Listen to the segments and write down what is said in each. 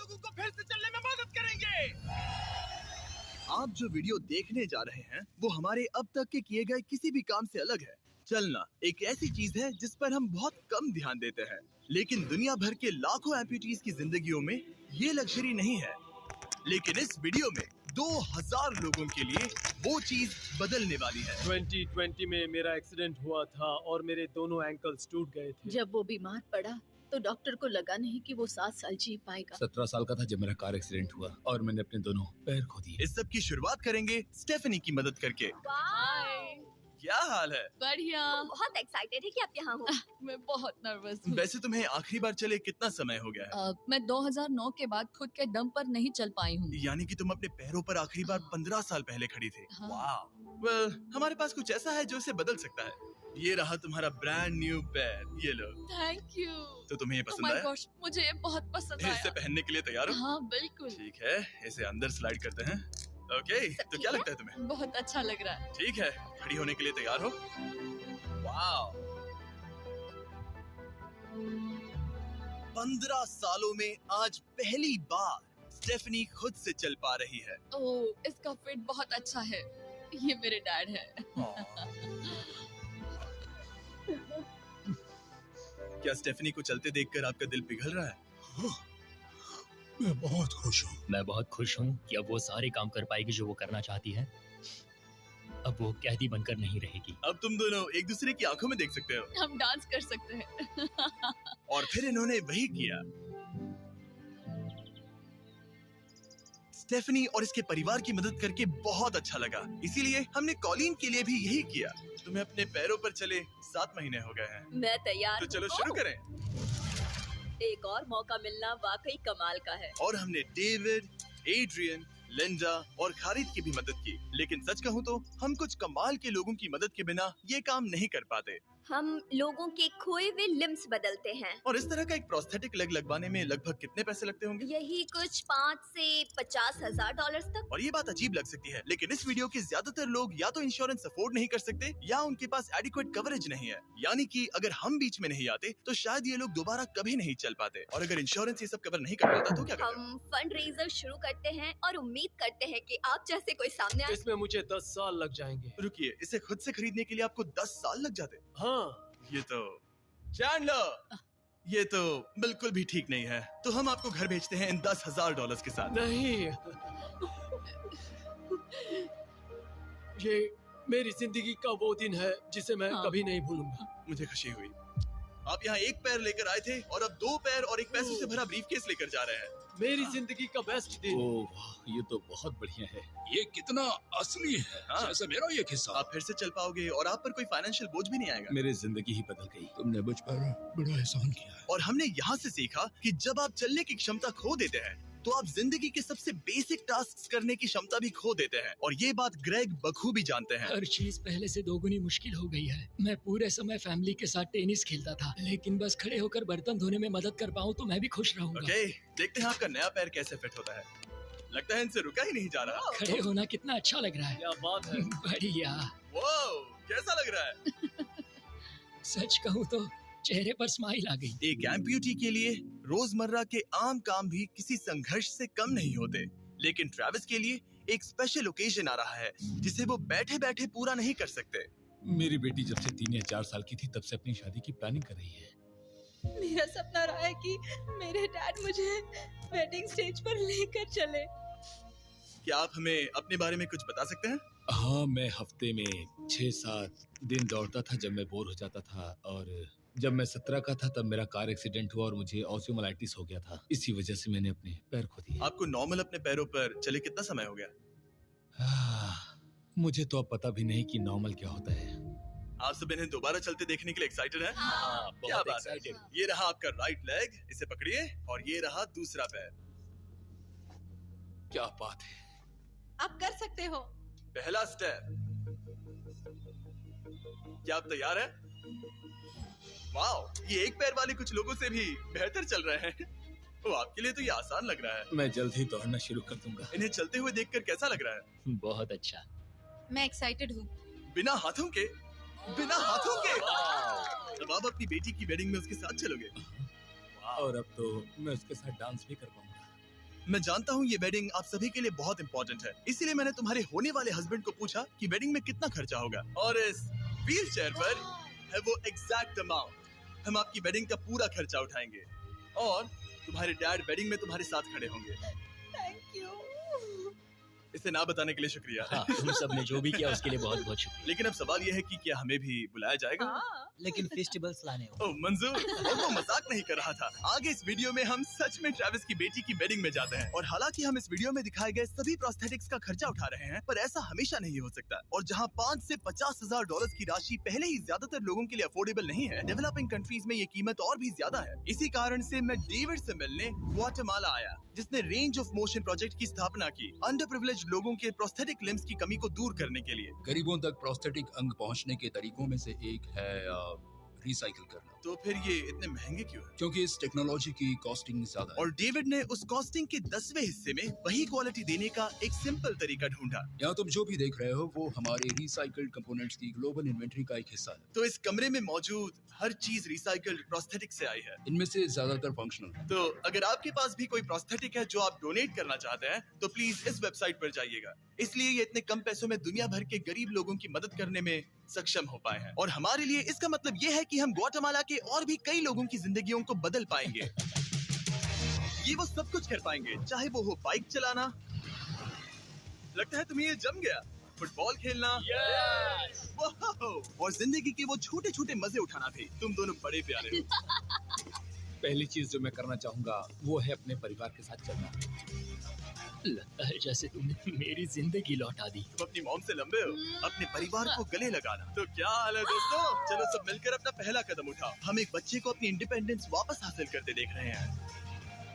लोगों को फिर से चलने में मदद करेंगे। आप जो वीडियो देखने जा रहे हैं वो हमारे अब तक के किए गए किसी भी काम से अलग है। चलना एक ऐसी चीज है जिस पर हम बहुत कम ध्यान देते हैं, लेकिन दुनिया भर के लाखों एम्पुटीज की जिंदगियों में ये लग्जरी नहीं है। लेकिन इस वीडियो में 2000 लोगों के लिए वो चीज बदलने वाली है। 2020 में मेरा एक्सीडेंट हुआ था और मेरे दोनों एंकल्स टूट गए थे। जब वो बीमार पड़ा तो डॉक्टर को लगा नहीं कि वो 7 साल जी पाएगा। 17 साल का था जब मेरा कार एक्सीडेंट हुआ और मैंने अपने दोनों पैर खो दिए। इस सब की शुरुआत करेंगे स्टेफनी की मदद करके। क्या हाल है? बढ़िया। बहुत एक्साइटेड है कि आप यहाँ हो। मैं बहुत नर्वस हूँ। वैसे तुम्हें आखिरी बार चले कितना समय हो गया है? मैं 2009 के बाद खुद के दम पर नहीं चल पाई हूँ। यानी कि तुम अपने पैरों पर आखिरी बार 15 साल पहले खड़ी थी। हाँ। वाह। वेल, हमारे पास कुछ ऐसा है जो इसे बदल सकता है। ये रहा तुम्हारा ब्रांड न्यू पैर, ये लो। Thank you. तो तुम्हें ये Oh पसंद my आया? gosh, मुझे ये बहुत पसंद आया। इसे पहनने के लिए तैयार हो? हाँ बिल्कुल। ठीक है, इसे अंदर स्लाइड करते हैं। ओके, तो क्या लगता है तुम्हें? बहुत अच्छा लग रहा है। ठीक है, खड़ी होने के लिए तैयार हो? वाह। 15 सालों में आज पहली बार स्टेफनी खुद से चल पा रही है। ओह, इसका फिट बहुत अच्छा है। ये मेरे डैड है। क्या स्टेफनी को चलते देखकर आपका दिल पिघल रहा है? मैं बहुत खुश हूँ। मैं बहुत खुश हूँ कि अब वो सारे काम कर पाएगी जो वो करना चाहती है। अब वो कैदी बनकर नहीं रहेगी। अब तुम दोनों एक दूसरे की आंखों में देख सकते हो। हम डांस कर सकते हैं। और फिर इन्होंने वही किया। स्टेफनी और इसके परिवार की मदद करके बहुत अच्छा लगा, इसीलिए हमने कॉलिन के लिए भी यही किया। तुम्हें अपने पैरों पर चले 7 महीने हो गए हैं। मैं तैयार तो चलो हूँ। शुरू करें। एक और मौका मिलना वाकई कमाल का है। और हमने डेविड, एड्रियन, लिंडा और खालिद की भी मदद की। लेकिन सच कहूँ तो हम कुछ कमाल के लोगों की मदद के बिना ये काम नहीं कर पाते। हम लोगों के खोए हुए लिम्स बदलते हैं। और इस तरह का एक प्रोस्थेटिक लेग लगवाने में लगभग कितने पैसे लगते होंगे? यही कुछ 5 से 50 हजार डॉलर तक। और ये बात अजीब लग सकती है, लेकिन इस वीडियो के ज्यादातर लोग या तो इंश्योरेंस अफोर्ड नहीं कर सकते या उनके पास एडिक्वेट कवरेज नहीं है। यानी कि अगर हम बीच में नहीं आते तो शायद ये लोग दोबारा कभी नहीं चल पाते। और अगर इंश्योरेंस ये सब कवर नहीं कर पाता तो क्या करते? हम फंड रेजर शुरू करते हैं और उम्मीद करते हैं कि आप जैसे कोई सामने आए। इसमें मुझे 10 साल लग जाएंगे। रुकिए, इसे खुद से खरीदने के लिए आपको 10 साल लग जाते? हाँ। ये तो चैंडलर, ये तो बिल्कुल भी ठीक नहीं है। तो हम आपको घर भेजते हैं इन $10,000 के साथ। नहीं, ये मेरी जिंदगी का वो दिन है जिसे मैं कभी नहीं भूलूंगा। मुझे खुशी हुई। आप यहाँ एक पैर लेकर आए थे और अब 2 पैर और एक पैसों से भरा ब्रीफकेस लेकर जा रहे हैं। मेरी जिंदगी का बेस्ट दिन। ओह वाह, ये तो बहुत बढ़िया है। ये कितना असली है। हाँ। जैसे मेरा ये किस्सा। आप फिर से चल पाओगे और आप पर कोई फाइनेंशियल बोझ भी नहीं आएगा। मेरी जिंदगी ही बदल गई। तुमने मुझ पर बड़ा एहसान किया है। और हमने यहाँ से सीखा कि जब आप चलने की क्षमता खो देते हैं तो आप जिंदगी के सबसे बेसिक टास्क करने की क्षमता भी खो देते हैं। और ये बात ग्रेग बखूबी जानते हैं। हर चीज पहले से दोगुनी मुश्किल हो गई है। मैं पूरे समय फैमिली के साथ टेनिस खेलता था, लेकिन बस खड़े होकर बर्तन धोने में मदद कर पाऊँ तो मैं भी खुश रहूंगा। ओके, देखते हैं आपका नया पैर कैसे फिट होता है। लगता है इनसे रुका ही नहीं जा रहा। खड़े होना कितना अच्छा लग रहा है। क्या बात है। बढ़िया। वाओ, कैसा लग रहा है? सच कहूँ तो चेहरे पर स्माइल आ गई। एक एम्प्यूटी के लिए रोजमर्रा के आम काम भी किसी संघर्ष से कम नहीं होते, लेकिन ट्रेविस के लिए एक स्पेशल ओकेजन आ रहा है जिसे वो बैठे बैठे पूरा नहीं कर सकते। मेरी बेटी जब से 3 या 4 साल की थी तब से अपनी शादी की प्लानिंग कर रही है। मेरा सपना रहा है कि मेरे डैड मुझे वेडिंग स्टेज पर लेकर चले। क्या आप हमें अपने बारे में कुछ बता सकते हैं? हाँ, मैं हफ्ते में 6-7 दिन दौड़ता था जब मैं बोर हो जाता था। और जब मैं 17 का था तब मेरा कार एक्सीडेंट हुआ और मुझे ऑस्टियोमाइलाइटिस हो गया था। इसी वजह से मैंने अपने पैर खो दिए। आपको नॉर्मल अपने पैरों पर चले कितना समय हो गया? मुझे तो अब पता भी नहीं कि नॉर्मल क्या होता है। आप सब इन्हें दोबारा चलते देखने के लिए एक्साइटेड हैं? हाँ, क्या बहुत बात है। एक्साइटेड। ये रहा आपका राइट लेग, इसे पकड़िए, और ये रहा दूसरा पैर। क्या बात है। आप कर सकते हो। पहला स्टेप। क्या आप तैयार हैं? वाओ, ये एक पैर वाले कुछ लोगों से भी बेहतर चल रहे हैं। तो आपके लिए तो ये आसान लग रहा है। मैं जल्द ही दौड़ना शुरू कर दूंगा। इन्हें चलते हुए देखकर कैसा लग रहा है? बहुत अच्छा। मैं एक्साइटेड हूँ। बिना हाथों के? बिना हाथों के? अब आप अपनी बेटी की वेडिंग में उसके साथ चलोगे? और अब तो मैं उसके साथ डांस भी कर पाऊंगा। मैं जानता हूँ ये वेडिंग आप सभी के लिए बहुत इंपॉर्टेंट है, इसीलिए मैंने तुम्हारे होने वाले हस्बैंड को पूछा कि वेडिंग में कितना खर्चा होगा, और इस व्हील चेयर पर है वो एग्जैक्ट अमाउंट। हम आपकी वेडिंग का पूरा खर्चा उठाएंगे और तुम्हारे डैड वेडिंग में तुम्हारे साथ खड़े होंगे। Thank you. इसे ना बताने के लिए शुक्रिया। हाँ, तुम सब ने जो भी किया उसके लिए बहुत बहुत शुक्रिया। लेकिन अब सवाल ये है कि क्या हमें भी बुलाया जाएगा? लेकिन फेस्टिवल्स लाने हो। ओह मंजूर, वो मजाक नहीं कर रहा था। आगे इस वीडियो में हम सच में ट्रेविस की बेटी की वेडिंग में जाते हैं, और हालांकि हम इस वीडियो में दिखाए गए सभी प्रोस्थेटिक्स का खर्चा उठा रहे हैं, पर ऐसा हमेशा नहीं हो सकता। और जहां 5 से 50,000 डॉलर्स की राशि पहले ही ज्यादातर लोगों के लिए अफोर्डेबल नहीं है, डेवलपिंग कंट्रीज में ये कीमत और भी ज्यादा है। इसी कारण से मैं डेविड से मिलने ग्वाटेमाला आया, जिसने रेंज ऑफ मोशन प्रोजेक्ट की स्थापना की अंडर प्रिविलेज्ड लोगों के प्रोस्थेटिक लिम्स की कमी को दूर करने के लिए। गरीबों तक प्रोस्थेटिक अंग पहुंचने के तरीकों में से एक है रिसाइकिल करना। तो फिर ये इतने महंगे क्यों है? क्योंकि इस टेक्नोलॉजी की कॉस्टिंग ज्यादा है। और डेविड ने उस कॉस्टिंग के 10वें हिस्से में वही क्वालिटी देने का एक सिंपल तरीका ढूंढा। यहाँ तुम जो भी देख रहे हो वो हमारे रिसाइकल्ड कंपोनेंट्स की ग्लोबल इन्वेंट्री का एक हिस्सा है। तो इस कमरे में मौजूद हर चीज रिसाइकल्ड प्रोस्थेटिक से आई है। इनमें से ज्यादातर फंक्शनल है। तो अगर आपके पास भी कोई प्रोस्थेटिक है जो आप डोनेट करना चाहते हैं, तो प्लीज इस वेबसाइट पर जाइएगा। इसलिए ये इतने कम पैसों में दुनिया भर के गरीब लोगों की मदद करने में सक्षम हो पाए हैं, और हमारे लिए इसका मतलब ये है कि हम ग्वाटेमाला के और भी कई लोगों की जिंदगियों को बदल पाएंगे। ये वो सब कुछ कर पाएंगे, चाहे वो हो बाइक चलाना, लगता है तुम्हें ये जम गया, फुटबॉल खेलना, और जिंदगी के वो छोटे छोटे मजे उठाना भी। तुम दोनों बड़े प्यारे हो। पहली चीज जो मैं करना चाहूंगा वो है अपने परिवार के साथ चलना। लगता है जैसे तुमने मेरी जिंदगी लौटा दी। तुम अपनी मॉम से लंबे हो, अपने परिवार को गले लगाना। तो क्या हाल है दोस्तों, चलो सब मिलकर अपना पहला कदम उठाओ। हम एक बच्चे को अपनी इंडिपेंडेंस वापस हासिल करते देख रहे हैं।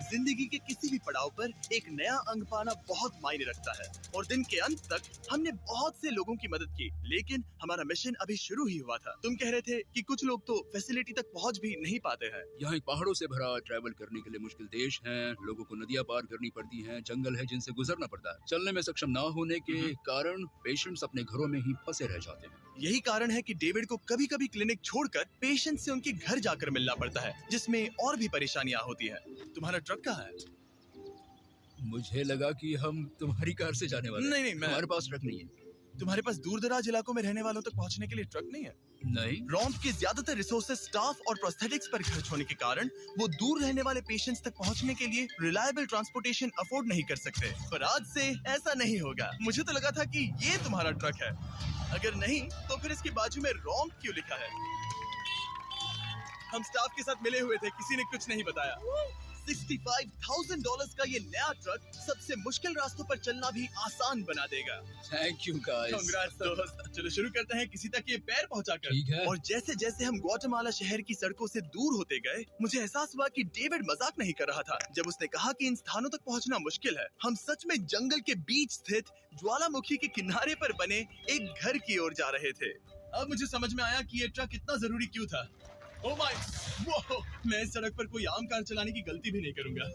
जिंदगी के किसी भी पड़ाव पर एक नया अंग पाना बहुत मायने रखता है, और दिन के अंत तक हमने बहुत से लोगों की मदद की, लेकिन हमारा मिशन अभी शुरू ही हुआ था। तुम कह रहे थे कि कुछ लोग तो फैसिलिटी तक पहुंच भी नहीं पाते हैं। यहाँ एक पहाड़ों से भरा ट्रैवल करने के लिए मुश्किल देश है, लोगों को नदियाँ पार करनी पड़ती हैं, जंगल है जिनसे गुजरना पड़ता है। चलने में सक्षम न होने के कारण पेशेंट्स अपने घरों में ही फंसे रह जाते हैं। यही कारण है कि डेविड को कभी कभी क्लिनिक छोड़कर पेशेंट से उनके घर जाकर मिलना पड़ता है, जिसमें और भी परेशानियां होती है। तुम्हारा ट्रक कहाँ है? मुझे लगा कि हम तुम्हारी कार से जाने वाले हैं। नहीं, हमारे पास ट्रक नहीं है। तुम्हारे पास दूर दराज इलाकों में रहने वालों तक पहुंचने के लिए ट्रक नहीं है? नहीं। रॉम्प के ज्यादातर रिसोर्सेज स्टाफ और प्रोस्थेटिक्स पर खर्च होने के कारण वो दूर रहने वाले पेशेंट्स तक पहुंचने के लिए रिलायबल ट्रांसपोर्टेशन अफोर्ड नहीं कर सकते। पर आज से ऐसा नहीं होगा। मुझे तो लगा था कि ये तुम्हारा ट्रक है, अगर नहीं तो फिर इसके बाजू में रॉम्प क्यों लिखा है? हम स्टाफ के साथ मिले हुए थे, किसी ने कुछ नहीं बताया। $65,000 का ये नया ट्रक सबसे मुश्किल रास्तों पर चलना भी आसान बना देगा। Thank you guys. कांग्रेस दोस्त। चलो शुरू करते हैं किसी तक ये पैर पहुंचाकर। ठीक है। और जैसे जैसे हम ग्वाटेमाला शहर की सड़कों से दूर होते गए, मुझे एहसास हुआ कि डेविड मजाक नहीं कर रहा था जब उसने कहा कि इन स्थानों तक पहुंचना मुश्किल है। हम सच में जंगल के बीच स्थित ज्वालामुखी के किनारे पर बने एक घर की ओर जा रहे थे। अब मुझे समझ में आया कि ये ट्रक इतना जरूरी क्यों था। ओह माय, वो मैं इस सड़क पर कोई आम कार चलाने की गलती भी नहीं करूंगा।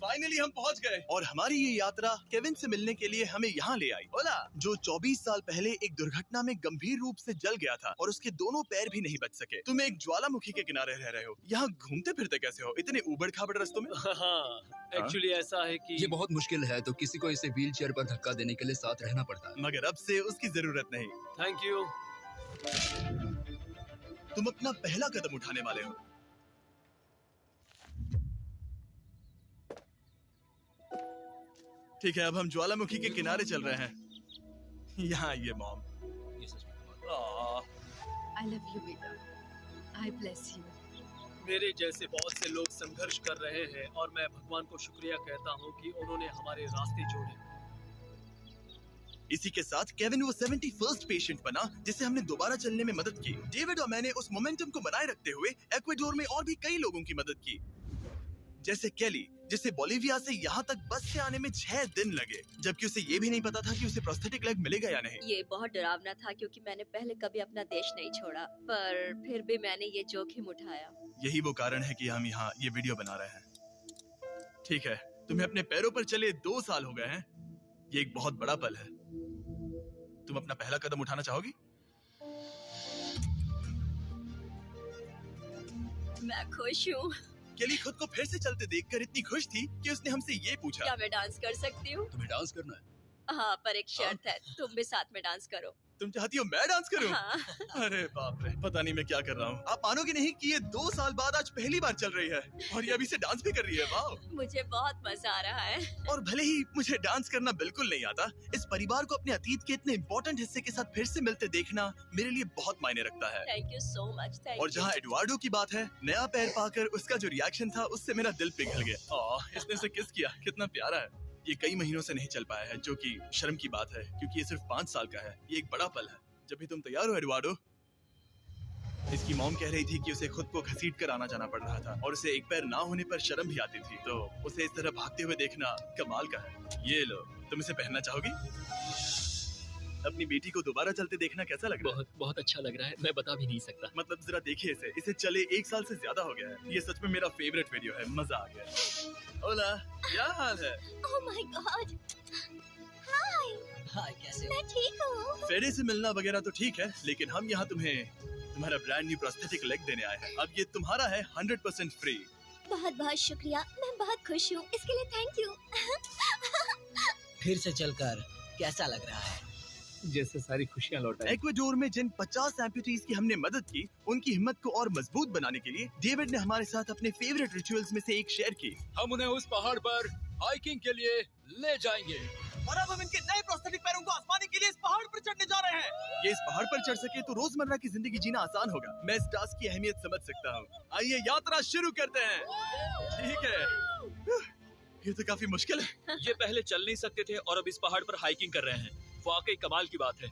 फाइनली हम पहुंच गए, और हमारी ये यात्रा केविन से मिलने के लिए हमें यहाँ ले आई। ओला, जो 24 साल पहले एक दुर्घटना में गंभीर रूप से जल गया था और उसके दोनों पैर भी नहीं बच सके। तुम एक ज्वालामुखी के किनारे रह रहे हो, यहाँ घूमते फिरते कैसे हो इतने उबड़ खाबड़ रास्तों में? हाँ, एक्चुअली ऐसा है कि ये बहुत मुश्किल है, तो किसी को इसे व्हील चेयर पर धक्का देने के लिए साथ रहना पड़ता है। मगर अब से उसकी जरूरत नहीं। Thank you. तुम अपना पहला कदम उठाने वाले हो। ठीक है, अब हम ज्वालामुखी के किनारे चल रहे हैं। यहाँ ये मॉम। I love you, बेटा। I bless you। मेरे जैसे बहुत से लोग संघर्ष कर रहे हैं, और मैं भगवान को शुक्रिया कहता हूँ कि उन्होंने हमारे रास्ते जोड़े। इसी के साथ केविन वो 71st पेशेंट बना जिसे हमने दोबारा चलने में मदद की। डेविड और मैंने उस मोमेंटम को बनाए रखते हुए एक्वाडोर में और भी कई लोगों की मदद की, जैसे केली, जिसे बोलिविया से यहाँ तक बस से आने में 6 दिन लगे, जबकि उसे ये भी नहीं पता था कि उसे प्रोस्थेटिक लेग मिलेगा या नहीं। ये बहुत डरावना था क्योंकि मैंने पहले कभी अपना देश नहीं छोड़ा, पर फिर भी मैंने ये जोखिम उठाया। यही वो कारण है कि हम यहाँ ये वीडियो बना रहे हैं। ठीक है, तुम्हें अपने पैरों पर चले 2 साल हो गए हैं। ये एक बहुत बड़ा पल है। तुम अपना पहला कदम उठाना चाहोगी? मैं खुश हूँ। केली खुद को फिर से चलते देखकर इतनी खुश थी कि उसने हमसे ये पूछा, क्या मैं डांस कर सकती हूँ? तुम्हें डांस करना है? हाँ, पर एक शर्त है, तुम भी साथ में डांस करो। तुम चाहती हो मैं डांस करूं? हाँ। अरे बाप रे, पता नहीं मैं क्या कर रहा हूँ। आप मानोगे नहीं कि ये 2 साल बाद आज पहली बार चल रही है और ये अभी से डांस भी कर रही है। वाह! मुझे बहुत मजा आ रहा है। और भले ही मुझे डांस करना बिल्कुल नहीं आता, इस परिवार को अपने अतीत के इतने इम्पोर्टेंट हिस्से के साथ फिर से मिलते देखना मेरे लिए बहुत मायने रखता है। Thank you so much. Thank और जहाँ एडवार्डो की बात है, नया पैर पाकर उसका जो रिएक्शन था उससे मेरा दिल पिघल गया। इसने से किस किया, कितना प्यारा है। ये कई महीनों से नहीं चल पाया है, जो कि शर्म की बात है क्योंकि ये सिर्फ 5 साल का है। ये एक बड़ा पल है। जब भी तुम तैयार हो एडवार्डो। इसकी मॉम कह रही थी कि उसे खुद को घसीट कर आना जाना पड़ रहा था और उसे एक पैर ना होने पर शर्म भी आती थी, तो उसे इस तरह भागते हुए देखना कमाल का है। ये लो, तुम इसे पहनना चाहोगी? अपनी बेटी को दोबारा चलते देखना कैसा लग रहा है? बहुत बहुत अच्छा लग रहा है, मैं बता भी नहीं सकता। मतलब जरा देखिए इसे चले 1 साल से ज्यादा हो गया है। ये सच में मेरा फेवरेट वीडियो है, मजा आ गया। ओला, क्या हाल है? Oh my God. हाय। हाय, कैसे हो? मैं ठीक हूँ। फेरे से मिलना वगैरह तो ठीक है, लेकिन हम यहाँ तुम्हें तुम्हारा ब्रांड न्यू प्रोस्थेटिक लेग देने आए हैं। अब ये तुम्हारा है 100% फ्री। बहुत बहुत शुक्रिया, मैं बहुत खुश हूँ, इसके लिए थैंक यू। फिर से चलकर कैसा लग रहा है? जैसे सारी खुशियाँ लौटाई। एक्वाडोर में जिन 50 एम्पुटीज की हमने मदद की, उनकी हिम्मत को और मजबूत बनाने के लिए डेविड ने हमारे साथ अपने फेवरेट रिचुअल्स में से एक शेयर की। हम उन्हें उस पहाड़ पर हाइकिंग के लिए ले जाएंगे। और अब हम इनके नए प्रोस्थेटिक पैरों को आजमाने के लिए इस पहाड़ पर चढ़ने जा रहे हैं। ये इस पहाड़ पर चढ़ सके तो रोजमर्रा की जिंदगी जीना आसान होगा। मैं इस टास्क की अहमियत समझ सकता हूँ। आइए यात्रा शुरू करते हैं। ठीक है, ये तो काफी मुश्किल है। ये पहले चल नहीं सकते थे और अब इस पहाड़ पर हाइकिंग कर रहे हैं। वाकई कमाल की बात है।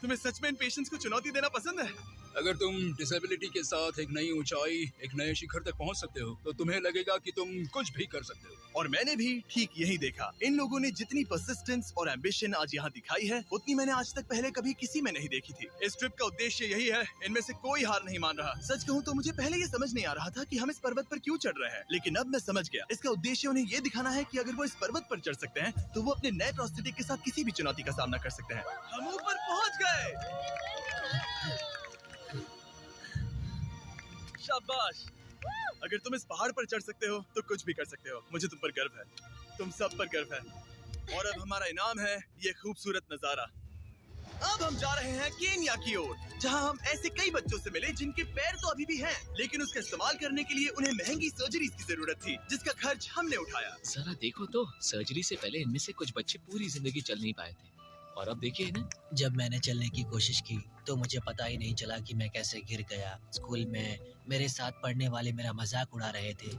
तुम्हें सच में इन पेशेंट्स को चुनौती देना पसंद है? अगर तुम डिसेबिलिटी के साथ एक नई ऊंचाई, एक नए शिखर तक पहुंच सकते हो, तो तुम्हें लगेगा कि तुम कुछ भी कर सकते हो। और मैंने भी ठीक यही देखा। इन लोगों ने जितनी परसिस्टेंस और एम्बिशन आज यहाँ दिखाई है, उतनी मैंने आज तक पहले कभी किसी में नहीं देखी थी। इस ट्रिप का उद्देश्य यही है, इनमें से कोई हार नहीं मान रहा। सच कहूँ तो मुझे पहले ये समझ नहीं आ रहा था कि हम इस पर्वत पर क्यों चढ़ रहे हैं, लेकिन अब मैं समझ गया। इसका उद्देश्य उन्हें ये दिखाना है कि अगर वो इस पर्वत पर चढ़ सकते हैं, तो वो अपने नए प्रोस्थेटिक के साथ किसी भी चुनौती का सामना कर सकते हैं। हम ऊपर पहुँच गए। शाबाश! अगर तुम इस पहाड़ पर चढ़ सकते हो तो कुछ भी कर सकते हो। मुझे तुम पर गर्व है, तुम सब पर गर्व है। और अब हमारा इनाम है ये खूबसूरत नजारा। अब हम जा रहे हैं केन्या की ओर, जहां हम ऐसे कई बच्चों से मिले जिनके पैर तो अभी भी हैं, लेकिन उसका इस्तेमाल करने के लिए उन्हें महंगी सर्जरीज की जरूरत थी, जिसका खर्च हमने उठाया। जरा देखो तो, सर्जरी से पहले इनमें से कुछ बच्चे पूरी जिंदगी चल नहीं पाए थे, और अब देखिए इन्हें। जब मैंने चलने की कोशिश की तो मुझे पता ही नहीं चला कि मैं कैसे गिर गया। स्कूल में मेरे साथ पढ़ने वाले मेरा मजाक उड़ा रहे थे,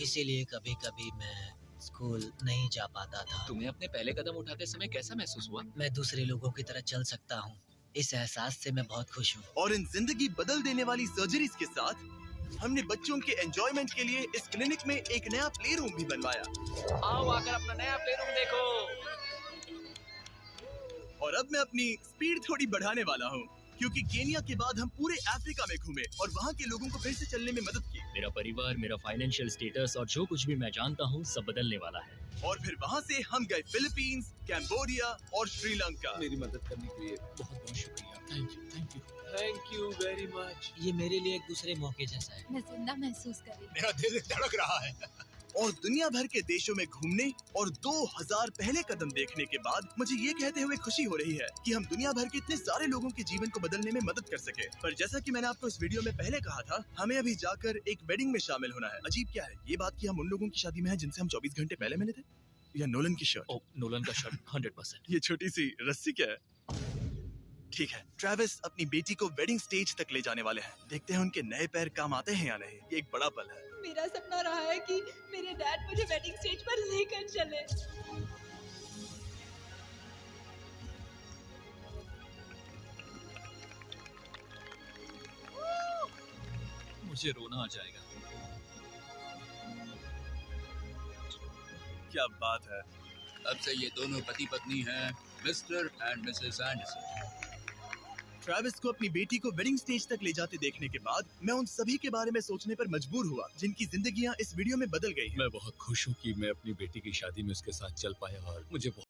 इसीलिए कभी कभी मैं स्कूल नहीं जा पाता था। तुम्हें अपने पहले कदम उठाते समय कैसा महसूस हुआ? मैं दूसरे लोगों की तरह चल सकता हूँ, इस एहसास से मैं बहुत खुश हूँ। और इन जिंदगी बदल देने वाली सर्जरीज के साथ हमने बच्चों के एंजॉयमेंट के लिए इस क्लिनिक में एक नया प्ले रूम भी बनवाया। आओ आकर अपना नया प्ले रूम देखो। और अब मैं अपनी स्पीड थोड़ी बढ़ाने वाला हूँ, क्योंकि केन्या के बाद हम पूरे अफ्रीका में घूमे और वहाँ के लोगों को फिर से चलने में मदद की। मेरा परिवार, मेरा फाइनेंशियल स्टेटस और जो कुछ भी मैं जानता हूँ सब बदलने वाला है। और फिर वहाँ से हम गए फिलीपींस, कैम्बोडिया और श्रीलंका। मेरी मदद करने के लिए बहुत बहुत शुक्रिया। Thank you, thank you. Thank you very much. ये मेरे लिए एक दूसरे मौके जैसा है। मैं जिंदा महसूस कर रही हूँ। मेरा दिल धड़क रहा है। और दुनिया भर के देशों में घूमने और 2000 पहले कदम देखने के बाद मुझे ये कहते हुए खुशी हो रही है कि हम दुनिया भर के इतने सारे लोगों के जीवन को बदलने में मदद कर सके। पर जैसा कि मैंने आपको इस वीडियो में पहले कहा था, हमें अभी जाकर एक वेडिंग में शामिल होना है। अजीब क्या है ये बात कि हम उन लोगों की शादी में हैं जिनसे हम 24 घंटे पहले मिले थे। या नोलन की शर्ट। ओ, नोलन का शर्ट 100%। ये छोटी सी रस्सी क्या है? ठीक है, ट्रेविस अपनी बेटी को वेडिंग स्टेज तक ले जाने वाले हैं। देखते हैं उनके नए पैर काम आते हैं या नहीं। ये एक बड़ा पल है। मेरा सपना रहा है कि मेरे डैड मुझे वेडिंग स्टेज पर लेकर चले। मुझे रोना आ जाएगा। क्या बात है। अब से ये दोनों पति पत्नी हैं, mister and Mrs Anderson. Travis को अपनी बेटी को वेडिंग स्टेज तक ले जाते देखने के बाद मैं उन सभी के बारे में सोचने पर मजबूर हुआ जिनकी जिंदगियां इस वीडियो में बदल गई हैं। मैं बहुत खुश हूँ कि मैं अपनी बेटी की शादी में उसके साथ चल पाया और मुझे